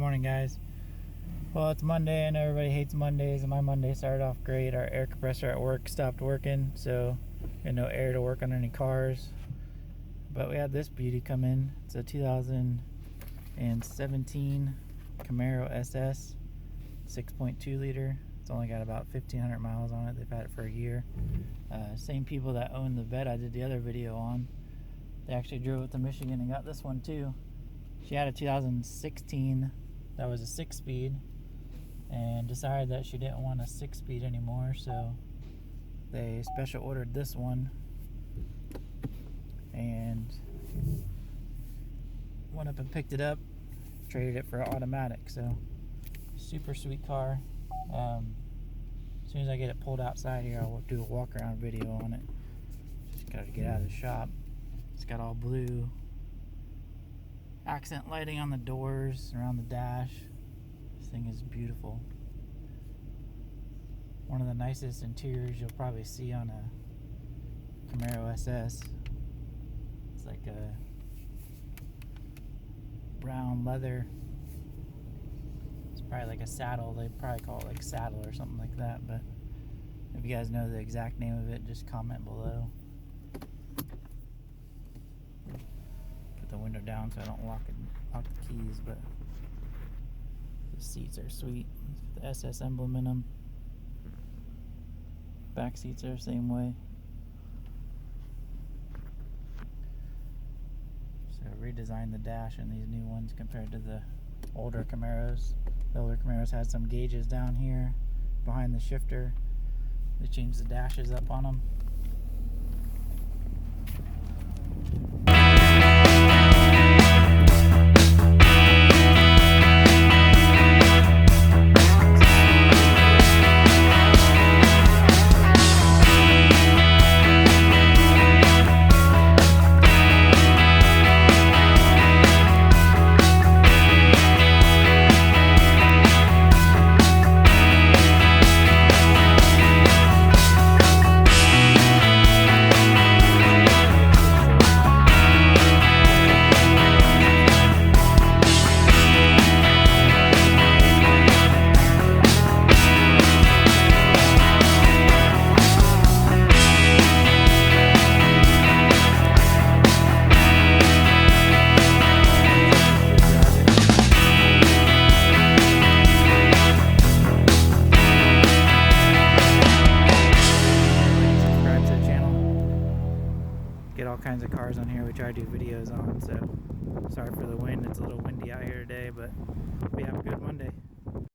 morning, guys. Well, it's Monday. I know everybody hates Mondays, and my Monday started off great. Our air compressor at work stopped working, so we had no air to work on any cars. But we had this beauty come in. It's a 2017 Camaro SS, 6.2 liter. It's only got about 1,500 miles on it. They've had it for a year. Same people that own the vet I did the other video on. They actually drove it to Michigan and got this one too. She had a 2016 that was a 6-speed and decided that she didn't want a 6-speed anymore, so they special ordered this one and went up and picked it up, traded it for an automatic. So super sweet car. As soon as I get it pulled outside here, I'll do a walk around video on it. Just gotta get out of the shop. It's got all blue accent lighting on the doors, around the dash. This thing is beautiful. One of the nicest interiors you'll probably see on a Camaro SS. It's like a brown leather. It's probably like a saddle. They probably call it like saddle or something like that, but if you guys know the exact name of it, just comment below. Put the window down so I don't lock the keys, but the seats are sweet. The SS emblem in them. Back seats are the same way. So I redesigned the dash in these new ones compared to the older Camaros. The older Camaros had some gauges down here behind the shifter. They changed the dashes up on them. Get all kinds of cars on here we try to do videos on, so sorry for the wind. It's a little windy out here today, but we have a good Monday.